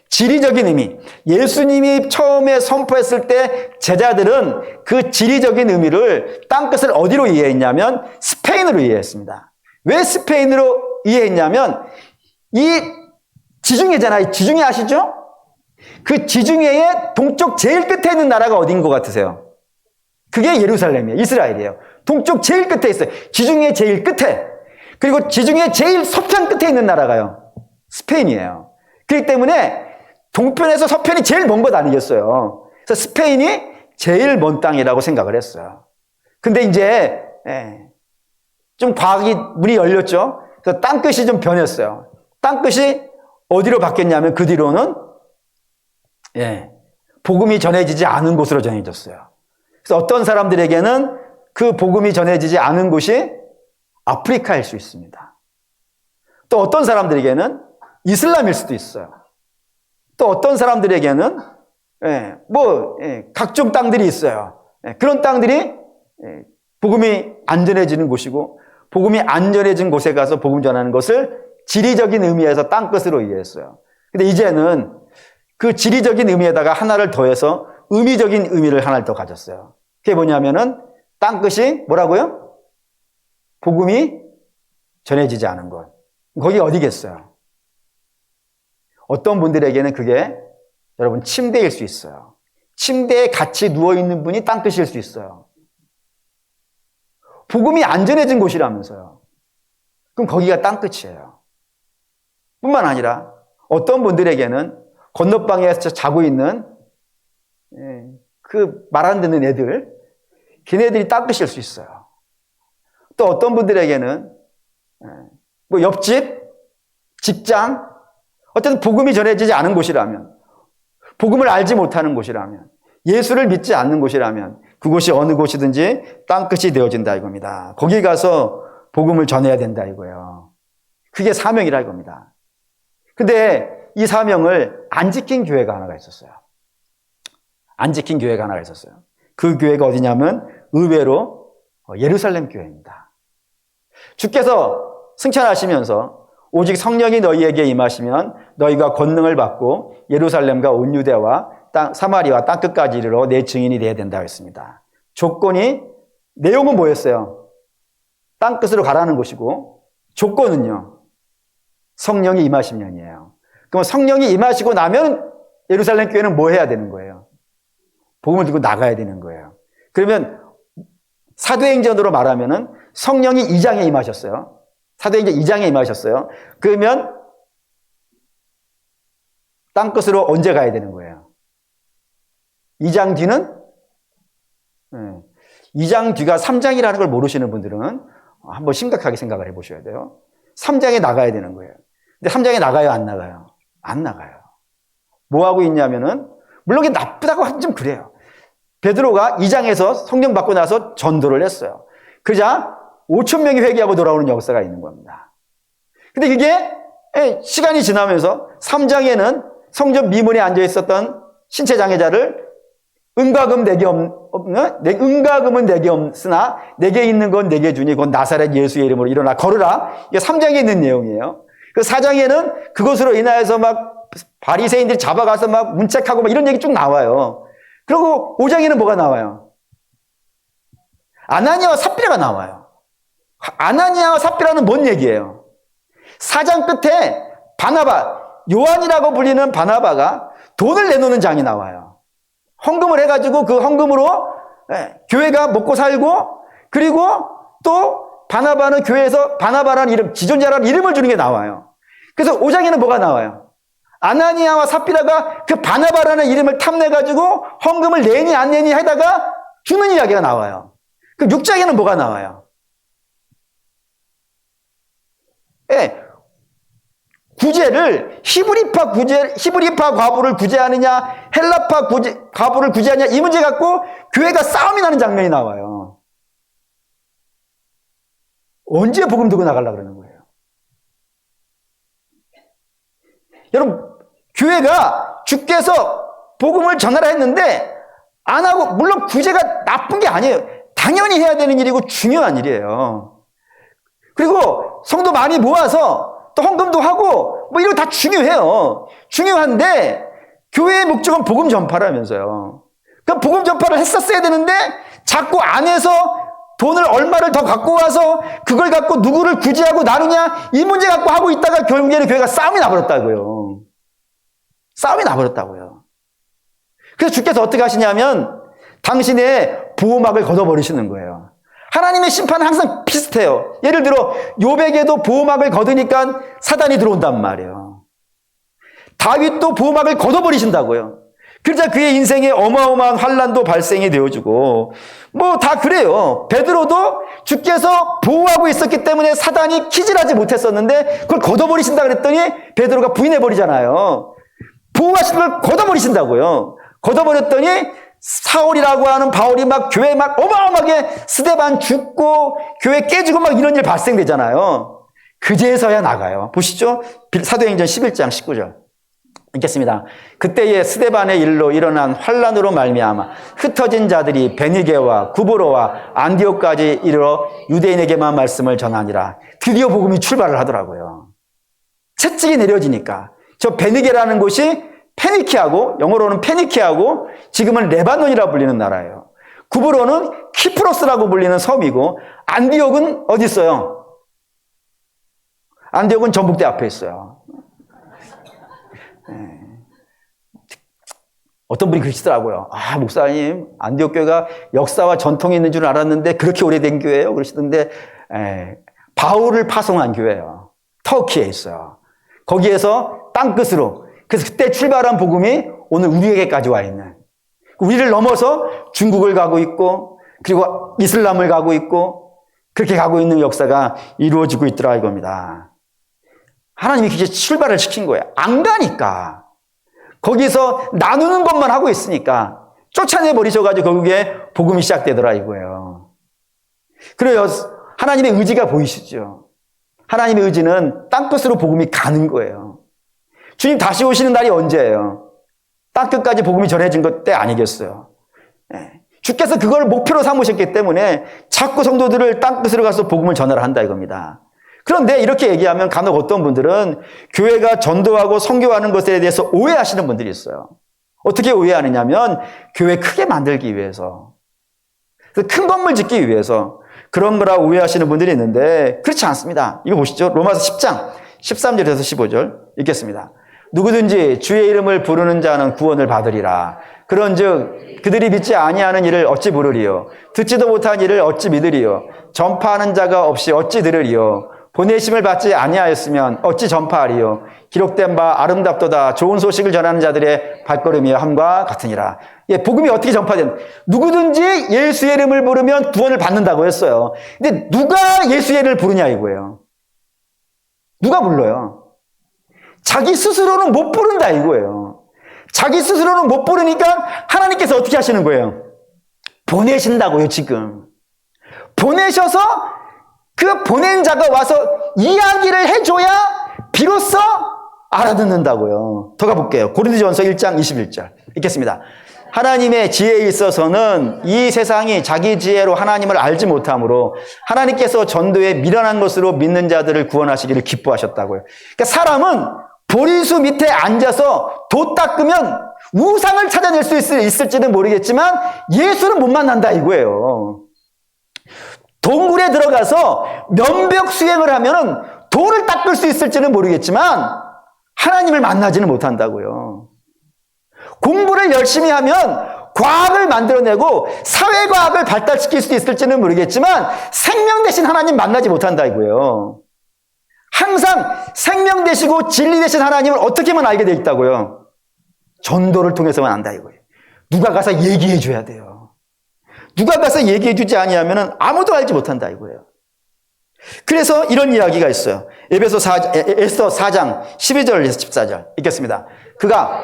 지리적인 의미. 예수님이 처음에 선포했을 때 제자들은 그 지리적인 의미를 땅끝을 어디로 이해했냐면 스페인으로 이해했습니다. 왜 스페인으로 이해했냐면 이 지중해잖아요. 지중해 아시죠? 그 지중해의 동쪽 제일 끝에 있는 나라가 어딘 것 같으세요? 그게 예루살렘이에요. 이스라엘이에요. 동쪽 제일 끝에 있어요. 지중해 제일 끝에. 그리고 지중해 제일 서편 끝에 있는 나라가요. 스페인이에요. 그렇기 때문에 동편에서 서편이 제일 먼 것 아니겠어요. 그래서 스페인이 제일 먼 땅이라고 생각을 했어요. 근데 이제 좀 과학이 문이 열렸죠. 그래서 땅끝이 좀 변했어요. 땅끝이 어디로 바뀌었냐면 그 뒤로는 복음이 전해지지 않은 곳으로 전해졌어요. 그래서 어떤 사람들에게는 그 복음이 전해지지 않은 곳이 아프리카일 수 있습니다. 또 어떤 사람들에게는 이슬람일 수도 있어요. 또 어떤 사람들에게는 각종 땅들이 있어요. 그런 땅들이 복음이 안 전해지는 곳이고 복음이 안 전해진 곳에 가서 복음 전하는 것을 지리적인 의미에서 땅끝으로 이해했어요. 근데 이제는 그 지리적인 의미에다가 하나를 더해서 의미적인 의미를 하나를 더 가졌어요. 그게 뭐냐면은 땅끝이 뭐라고요? 복음이 전해지지 않은 것. 거기 어디겠어요? 어떤 분들에게는 그게 여러분 침대일 수 있어요. 침대에 같이 누워있는 분이 땅끝일 수 있어요. 복음이 안 전해진 곳이라면서요. 그럼 거기가 땅끝이에요. 뿐만 아니라 어떤 분들에게는 건너방에서 자고 있는 그 말 안 듣는 애들, 걔네들이 땅끝일 수 있어요. 또 어떤 분들에게는 뭐 옆집, 직장, 어쨌든 복음이 전해지지 않은 곳이라면, 복음을 알지 못하는 곳이라면, 예수를 믿지 않는 곳이라면 그곳이 어느 곳이든지 땅끝이 되어진다 이겁니다. 거기 가서 복음을 전해야 된다 이거예요. 그게 사명이라 이겁니다. 근데 이 사명을 안 지킨 교회가 하나가 있었어요. 안 지킨 교회가 하나가 있었어요. 그 교회가 어디냐면 의외로 예루살렘 교회입니다. 주께서 승천하시면서 오직 성령이 너희에게 임하시면 너희가 권능을 받고 예루살렘과 온 유대와 사마리아 땅끝까지 이르러 내 증인이 되어야 된다고 했습니다. 조건이, 내용은 뭐였어요? 땅끝으로 가라는 것이고, 조건은요, 성령이 임하시면이에요. 그럼 성령이 임하시고 나면 예루살렘 교회는 뭐 해야 되는 거예요? 복음을 들고 나가야 되는 거예요. 그러면 사도행전으로 말하면은 성령이 2장에 임하셨어요. 사도행전 2장에 임하셨어요. 그러면 땅끝으로 언제 가야 되는 거예요? 2장 뒤는? 2장 뒤가 3장이라는 걸 모르시는 분들은 한번 심각하게 생각을 해보셔야 돼요. 3장에 나가야 되는 거예요. 근데 3장에 나가요, 안 나가요? 안 나가요. 뭐 하고 있냐면은, 물론 이게 나쁘다고 하긴 좀 그래요. 베드로가 2장에서 성령 받고 나서 전도를 했어요. 그러자 5천 명이 회개하고 돌아오는 역사가 있는 겁니다. 근데 이게 시간이 지나면서 3장에는 성전 미문에 앉아 있었던 신체 장애자를 은과금은 내게 없으나 내게 있는 건 내게 주니 곧 나사렛 예수의 이름으로 일어나 걸으라. 이게 3장에 있는 내용이에요. 그 4장에는 그것으로 인하여서 막 바리새인들이 잡아가서 막 문책하고 막 이런 얘기 쭉 나와요. 그리고 5장에는 뭐가 나와요? 아나니아와 삽비라가 나와요. 아나니아와 삽비라는 뭔 얘기예요? 4장 끝에 바나바, 요한이라고 불리는 바나바가 돈을 내놓는 장이 나와요. 헌금을 해가지고 그 헌금으로 교회가 먹고 살고, 그리고 또 바나바는 교회에서 바나바라는 이름, 지존자라는 이름을 주는 게 나와요. 그래서 5장에는 뭐가 나와요? 아나니아와 삽비라가 그 바나바라는 이름을 탐내가지고 헌금을 내니 안 내니 하다가 주는 이야기가 나와요. 그 6장에는 뭐가 나와요? 구제를 히브리파 과부를 구제하느냐, 헬라파 과부를 구제하느냐, 이 문제 갖고 교회가 싸움이 나는 장면이 나와요. 언제 복음 들고 나가려고 그러는 거예요? 여러분, 교회가 주께서 복음을 전하라 했는데 안 하고, 물론 구제가 나쁜 게 아니에요. 당연히 해야 되는 일이고 중요한 일이에요. 그리고 성도 많이 모아서 또 헌금도 하고 뭐 이런 거 다 중요해요. 중요한데 교회의 목적은 복음 전파라면서요. 그럼 복음 전파를 했었어야 되는데 자꾸 안에서 돈을 얼마를 더 갖고 와서 그걸 갖고 누구를 구제하고 나누냐, 이 문제 갖고 하고 있다가 결국에는 교회가 싸움이 나버렸다고요. 싸움이 나버렸다고요. 그래서 주께서 어떻게 하시냐면 당신의 보호막을 걷어버리시는 거예요. 하나님의 심판은 항상 비슷해요. 예를 들어 요백에도 보호막을 걷으니까 사단이 들어온단 말이에요. 다윗도 보호막을 걷어버리신다고요. 그러자 그의 인생에 어마어마한 환난도 발생이 되어주고 뭐 다 그래요. 베드로도 주께서 보호하고 있었기 때문에 사단이 키질하지 못했었는데 그걸 걷어버리신다 그랬더니 베드로가 부인해버리잖아요. 보호하신 걸 걷어버리신다고요. 걷어버렸더니 사울이라고 하는 바울이 막 교회 막 어마어마하게 스데반 죽고 교회 깨지고 막 이런 일 발생되잖아요. 그제서야 나가요. 보시죠. 사도행전 11장 19절. 읽겠습니다. 그때의 스데반의 일로 일어난 환란으로 말미암아 흩어진 자들이 베니게와 구브로와 안디옥까지 이르러 유대인에게만 말씀을 전하니라. 드디어 복음이 출발을 하더라고요. 채찍이 내려지니까. 저 베니게라는 곳이 페니키아고, 영어로는 페니키아고 지금은 레바논이라고 불리는 나라예요. 구브로는 키프로스라고 불리는 섬이고 안디옥은 어디 있어요? 안디옥은 전북대 앞에 있어요. 네. 어떤 분이 그러시더라고요. 아, 목사님, 안디옥 교회가 역사와 전통이 있는 줄 알았는데 그렇게 오래된 교회예요? 그러시던데 바울을 파송한 교회예요. 터키에 있어요. 거기에서 땅끝으로. 그래서 그때 출발한 복음이 오늘 우리에게까지 와 있는, 우리를 넘어서 중국을 가고 있고 그리고 이슬람을 가고 있고 그렇게 가고 있는 역사가 이루어지고 있더라 이겁니다. 하나님이 그게 출발을 시킨 거예요. 안 가니까. 거기서 나누는 것만 하고 있으니까 쫓아내버리셔가지고 결국에 복음이 시작되더라 이거예요. 그래요. 하나님의 의지가 보이시죠? 하나님의 의지는 땅끝으로 복음이 가는 거예요. 주님 다시 오시는 날이 언제예요? 땅끝까지 복음이 전해진 것 때 아니겠어요? 네. 주께서 그걸 목표로 삼으셨기 때문에 자꾸 성도들을 땅끝으로 가서 복음을 전하라 한다 이겁니다. 그런데 이렇게 얘기하면 간혹 어떤 분들은 교회가 전도하고 선교하는 것에 대해서 오해하시는 분들이 있어요. 어떻게 오해하느냐면 교회 크게 만들기 위해서, 큰 건물 짓기 위해서 그런 거라 오해하시는 분들이 있는데 그렇지 않습니다. 이거 보시죠. 로마서 10장 13절에서 15절 읽겠습니다. 누구든지 주의 이름을 부르는 자는 구원을 받으리라. 그런즉 그들이 믿지 아니하는 일을 어찌 부르리요? 듣지도 못한 일을 어찌 믿으리요? 전파하는 자가 없이 어찌 들으리요? 보내심을 받지 아니하였으면 어찌 전파하리요? 기록된 바 아름답도다 좋은 소식을 전하는 자들의 발걸음이 함과 같으니라. 예, 복음이 어떻게 전파된? 누구든지 예수의 이름을 부르면 구원을 받는다고 했어요. 근데 누가 예수의 이름을 부르냐 이거예요. 누가 불러요? 자기 스스로는 못 부른다 이거예요. 자기 스스로는 못 부르니까 하나님께서 어떻게 하시는 거예요? 보내신다고요, 지금. 보내셔서 그 보낸 자가 와서 이야기를 해줘야 비로소 알아듣는다고요. 더 가볼게요. 고린도전서 1장 21절 읽겠습니다. 하나님의 지혜에 있어서는 이 세상이 자기 지혜로 하나님을 알지 못하므로 하나님께서 전도에 미련한 것으로 믿는 자들을 구원하시기를 기뻐하셨다고요. 그러니까 사람은 보리수 밑에 앉아서 돛 닦으면 우상을 찾아낼 수 있을지는 모르겠지만 예수는 못 만난다 이거예요. 동굴에 들어가서 면벽 수행을 하면 돌을 닦을 수 있을지는 모르겠지만 하나님을 만나지는 못한다고요. 공부를 열심히 하면 과학을 만들어내고 사회과학을 발달시킬 수 있을지는 모르겠지만 생명 대신 하나님 만나지 못한다 이거예요. 항상 생명 되시고 진리 되신 하나님을 어떻게만 알게 돼 있다고요? 전도를 통해서만 안다 이거예요. 누가 가서 얘기해 줘야 돼요. 누가 가서 얘기해 주지 아니하면 아무도 알지 못한다 이거예요. 그래서 이런 이야기가 있어요. 에스더 4장 12절에서 14절 읽겠습니다. 그가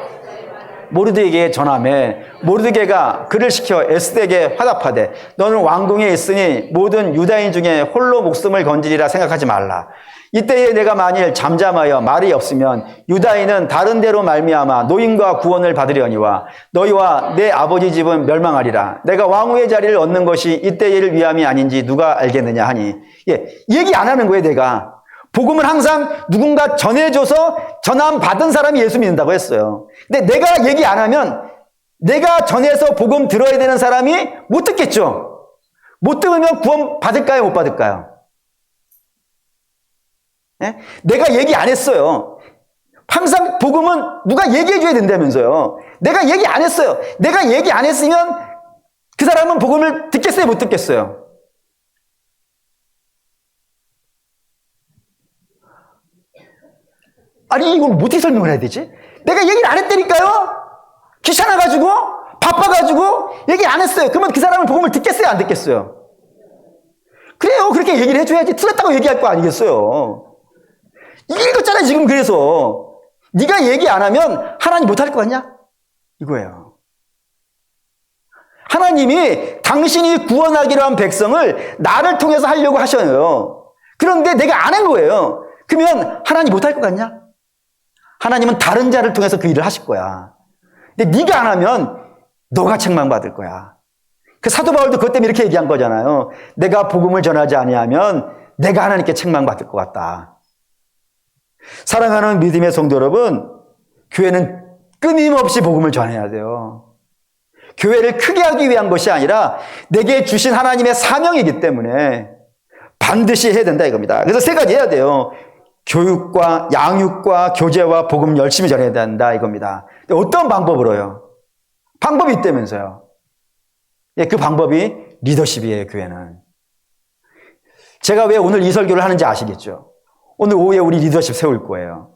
모르드게에게 전하매 모르드게가 그를 시켜 에스더에게 화답하되 너는 왕궁에 있으니 모든 유다인 중에 홀로 목숨을 건지리라 생각하지 말라. 이때에 내가 만일 잠잠하여 말이 없으면 유다인은 다른 데로 말미암아 노임과 구원을 받으려니와 너희와 내 아버지 집은 멸망하리라. 내가 왕후의 자리를 얻는 것이 이때를 위함이 아닌지 누가 알겠느냐 하니, 얘기 안 하는 거예요. 내가 복음을 항상 누군가 전해줘서 전함 받은 사람이 예수 믿는다고 했어요. 근데 내가 얘기 안 하면 내가 전해서 복음 들어야 되는 사람이 못 듣겠죠. 못 들으면 구원 받을까요? 못 받을까요? 네? 내가 얘기 안 했어요. 항상 복음은 누가 얘기해 줘야 된다면서요. 내가 얘기 안 했어요. 내가 얘기 안 했으면 그 사람은 복음을 듣겠어요? 못 듣겠어요? 아니 이걸 어떻게 설명을 해야 되지? 내가 얘기를 안 했다니까요? 귀찮아가지고 바빠가지고 얘기 안 했어요. 그러면 그 사람은 복음을 듣겠어요? 안 듣겠어요? 그래요. 그렇게 얘기를 해줘야지 틀렸다고 얘기할 거 아니겠어요? 읽었잖아 지금. 그래서 네가 얘기 안 하면 하나님 못할 거 같냐? 이거예요. 하나님이 당신이 구원하기로 한 백성을 나를 통해서 하려고 하셔요. 그런데 내가 안 한 거예요. 그러면 하나님 못할 것 같냐? 하나님은 다른 자를 통해서 그 일을 하실 거야. 근데 네가 안 하면 너가 책망받을 거야. 그 사도 바울도 그것 때문에 이렇게 얘기한 거잖아요. 내가 복음을 전하지 아니하면 내가 하나님께 책망받을 것 같다. 사랑하는 믿음의 성도 여러분, 교회는 끊임없이 복음을 전해야 돼요. 교회를 크게 하기 위한 것이 아니라 내게 주신 하나님의 사명이기 때문에 반드시 해야 된다 이겁니다. 그래서 세 가지 해야 돼요. 교육과 양육과 교제와 복음 열심히 전해야 된다 이겁니다. 어떤 방법으로요? 방법이 있다면서요. 그 방법이 리더십이에요. 교회는. 제가 왜 오늘 이 설교를 하는지 아시겠죠? 오늘 오후에 우리 리더십 세울 거예요.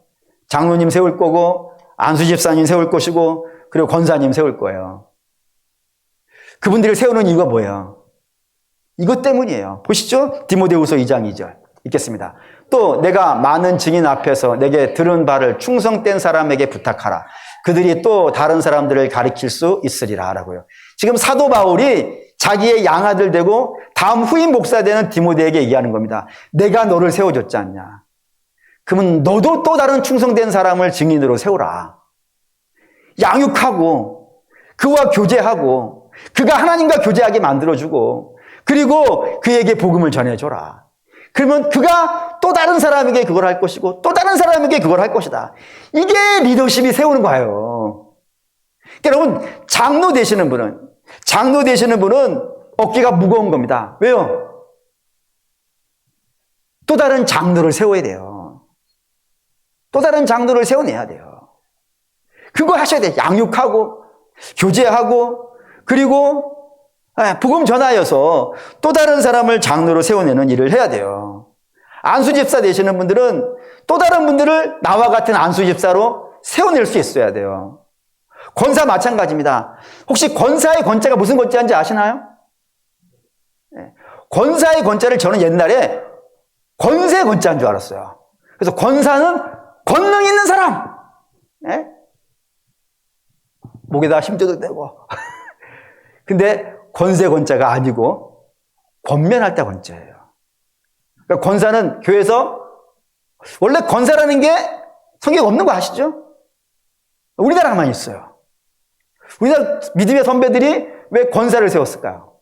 장로님 세울 거고 안수 집사님 세울 것이고 그리고 권사님 세울 거예요. 그분들을 세우는 이유가 뭐예요? 이것 때문이에요. 보시죠. 디모데후서 2장 2절 읽겠습니다. 또 내가 많은 증인 앞에서 내게 들은 바를 충성된 사람에게 부탁하라. 그들이 또 다른 사람들을 가르칠 수 있으리라 라고요. 지금 사도 바울이 자기의 양아들 되고 다음 후임 목사 되는 디모데에게 얘기하는 겁니다. 내가 너를 세워줬지 않냐. 그러면 너도 또 다른 충성된 사람을 증인으로 세우라. 양육하고 그와 교제하고 그가 하나님과 교제하게 만들어주고 그리고 그에게 복음을 전해줘라. 그러면 그가 또 다른 사람에게 그걸 할 것이고 또 다른 사람에게 그걸 할 것이다. 이게 리더십이 세우는 거예요. 여러분, 장로 되시는 분은 어깨가 무거운 겁니다. 왜요? 또 다른 장로를 세워야 돼요. 또 다른 장로를 세워내야 돼요. 그거 하셔야 돼요. 양육하고 교제하고 그리고 복음 전하여서 또 다른 사람을 장로로 세워내는 일을 해야 돼요. 안수집사 되시는 분들은 또 다른 분들을 나와 같은 안수집사로 세워낼 수 있어야 돼요. 권사 마찬가지입니다. 혹시 권사의 권자가 무슨 권자인지 아시나요? 권사의 권자를 저는 옛날에 권세 권자인 줄 알았어요. 그래서 권사는 권능 있는 사람. 목에다 힘줘도 되고. 근데 권세 권자가 아니고 권면할 때 권자예요. 그러니까 권사는 교회에서 원래 권사라는 게 성경에 없는 거 아시죠? 우리나라만 있어요. 우리나라 믿음의 선배들이 왜 권사를 세웠을까요?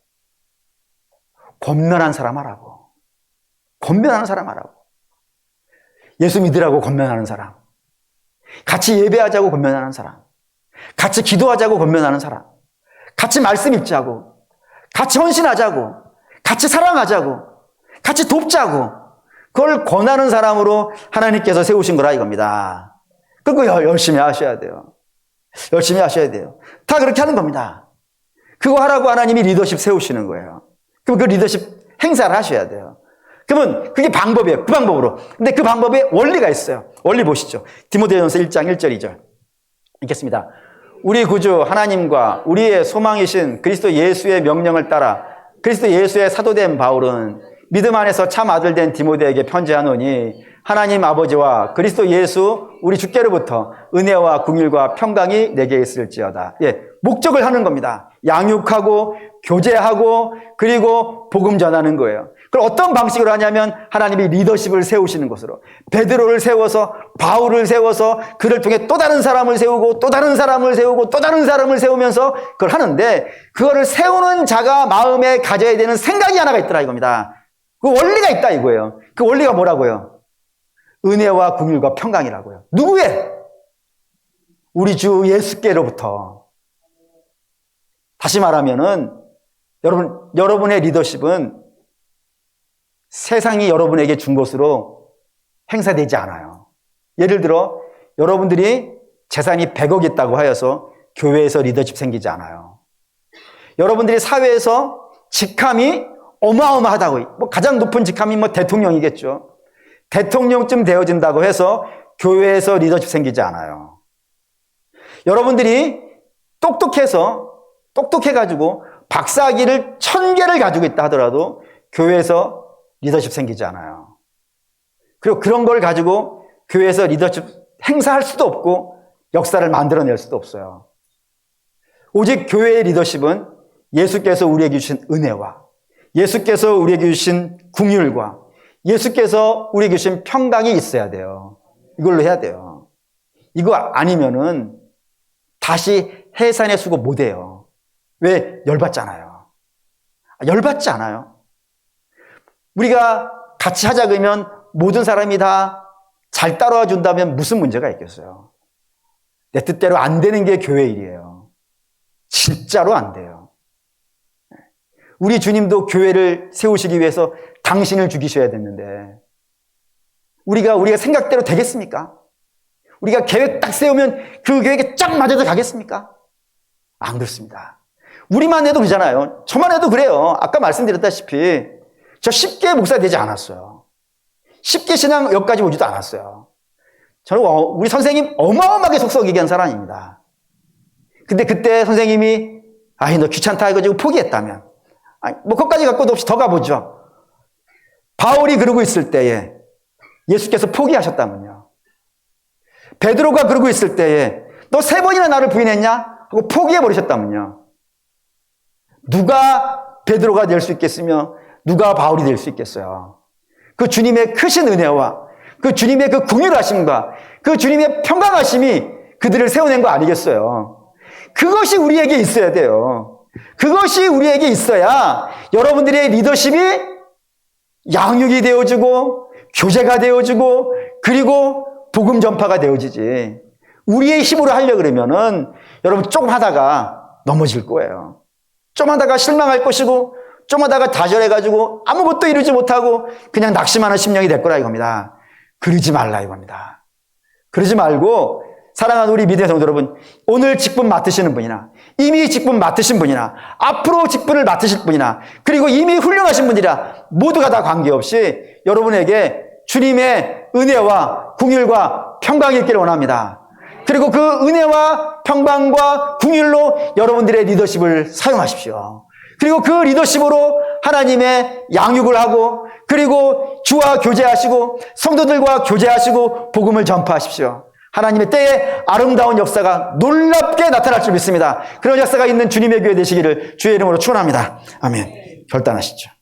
권면한 사람 하라고. 권면하는 사람 하라고. 예수 믿으라고 권면하는 사람. 같이 예배하자고 권면하는 사람. 같이 기도하자고 권면하는 사람. 같이 말씀 읽자고. 같이 헌신하자고. 같이 사랑하자고. 같이 돕자고. 그걸 권하는 사람으로 하나님께서 세우신 거라 이겁니다. 그거 열심히 하셔야 돼요. 열심히 하셔야 돼요. 다 그렇게 하는 겁니다. 그거 하라고 하나님이 리더십 세우시는 거예요. 그럼 그 리더십 행사를 하셔야 돼요. 그러면 그게 방법이에요. 그 방법으로. 근데 그 방법에 원리가 있어요. 원리 보시죠. 디모데전서 1장 1절 2절. 읽겠습니다. 우리 구주 하나님과 우리의 소망이신 그리스도 예수의 명령을 따라 그리스도 예수의 사도된 바울은 믿음 안에서 참 아들 된 디모데에게 편지하노니 하나님 아버지와 그리스도 예수 우리 주께로부터 은혜와 긍휼과 평강이 내게 있을지어다. 목적을 하는 겁니다. 양육하고 교제하고 그리고 복음 전하는 거예요. 그걸 어떤 방식으로 하냐면 하나님이 리더십을 세우시는 것으로 베드로를 세워서 바울을 세워서 그를 통해 또 다른 사람을 세우고 또 다른 사람을 세우고 또 다른 사람을 세우면서 그걸 하는데 그거를 세우는 자가 마음에 가져야 되는 생각이 하나가 있더라 이겁니다. 그 원리가 있다 이거예요. 그 원리가 뭐라고요? 은혜와 긍휼과 평강이라고요. 누구의? 우리 주 예수께로부터. 다시 말하면은 여러분의 리더십은 세상이 여러분에게 준 것으로 행사되지 않아요. 예를 들어 여러분들이 재산이 100억 있다고 하여서 교회에서 리더십 생기지 않아요. 여러분들이 사회에서 직함이 어마어마하다고, 가장 높은 직함이 대통령이겠죠. 대통령쯤 되어진다고 해서 교회에서 리더십 생기지 않아요. 여러분들이 똑똑해가지고 박사학위를 1000개를 가지고 있다 하더라도 교회에서 리더십 생기지 않아요. 그리고 그런 걸 가지고 교회에서 리더십 행사할 수도 없고 역사를 만들어낼 수도 없어요. 오직 교회의 리더십은 예수께서 우리에게 주신 은혜와 예수께서 우리에게 주신 긍휼과 예수께서 우리에게 주신 평강이 있어야 돼요. 이걸로 해야 돼요. 이거 아니면은 다시 해산의 수고 못 해요. 왜? 열받잖아요. 열받지 않아요. 우리가 같이 하자 그러면 모든 사람이 다 잘 따라와 준다면 무슨 문제가 있겠어요? 내 뜻대로 안 되는 게 교회 일이에요. 진짜로 안 돼요. 우리 주님도 교회를 세우시기 위해서 당신을 죽이셔야 됐는데 우리가 생각대로 되겠습니까? 우리가 계획 딱 세우면 그 계획에 쫙 맞아서 가겠습니까? 안 그렇습니다. 우리만 해도 그러잖아요. 저만 해도 그래요. 아까 말씀드렸다시피 저 쉽게 목사 되지 않았어요. 쉽게 신앙 여기까지 오지도 않았어요. 저는 우리 선생님 어마어마하게 속속 얘기한 사람입니다. 근데 그때 선생님이 너 귀찮다 해가지고 포기했다면 그것까지 갖고도 없이 더 가보죠. 바울이 그러고 있을 때에 예수께서 포기하셨다면요. 베드로가 그러고 있을 때에 너 3번이나 나를 부인했냐? 하고 포기해버리셨다면요. 누가 베드로가 될 수 있겠으며 누가 바울이 될 수 있겠어요? 그 주님의 크신 은혜와 그 주님의 그 긍휼하심과 그 주님의 평강하심이 그들을 세워낸 거 아니겠어요? 그것이 우리에게 있어야 돼요. 그것이 우리에게 있어야 여러분들의 리더십이 양육이 되어지고 교제가 되어지고 그리고 복음 전파가 되어지지. 우리의 힘으로 하려고 그러면은 여러분 조금 하다가 넘어질 거예요. 좀 하다가 실망할 것이고 좀 하다가 다절해가지고 아무것도 이루지 못하고 그냥 낙심하는 심령이 될 거라 이겁니다. 그러지 말라 이겁니다. 그러지 말고 사랑하는 우리 믿음의 성도 여러분, 오늘 직분 맡으시는 분이나 이미 직분 맡으신 분이나 앞으로 직분을 맡으실 분이나 그리고 이미 훌륭하신 분이라 모두가 다 관계없이 여러분에게 주님의 은혜와 긍휼과 평강이 있기를 원합니다. 그리고 그 은혜와 평강과 긍휼로 여러분들의 리더십을 사용하십시오. 그리고 그 리더십으로 하나님의 양육을 하고 그리고 주와 교제하시고 성도들과 교제하시고 복음을 전파하십시오. 하나님의 때에 아름다운 역사가 놀랍게 나타날 줄 믿습니다. 그런 역사가 있는 주님의 교회 되시기를 주의 이름으로 축원합니다. 아멘. 결단하시죠.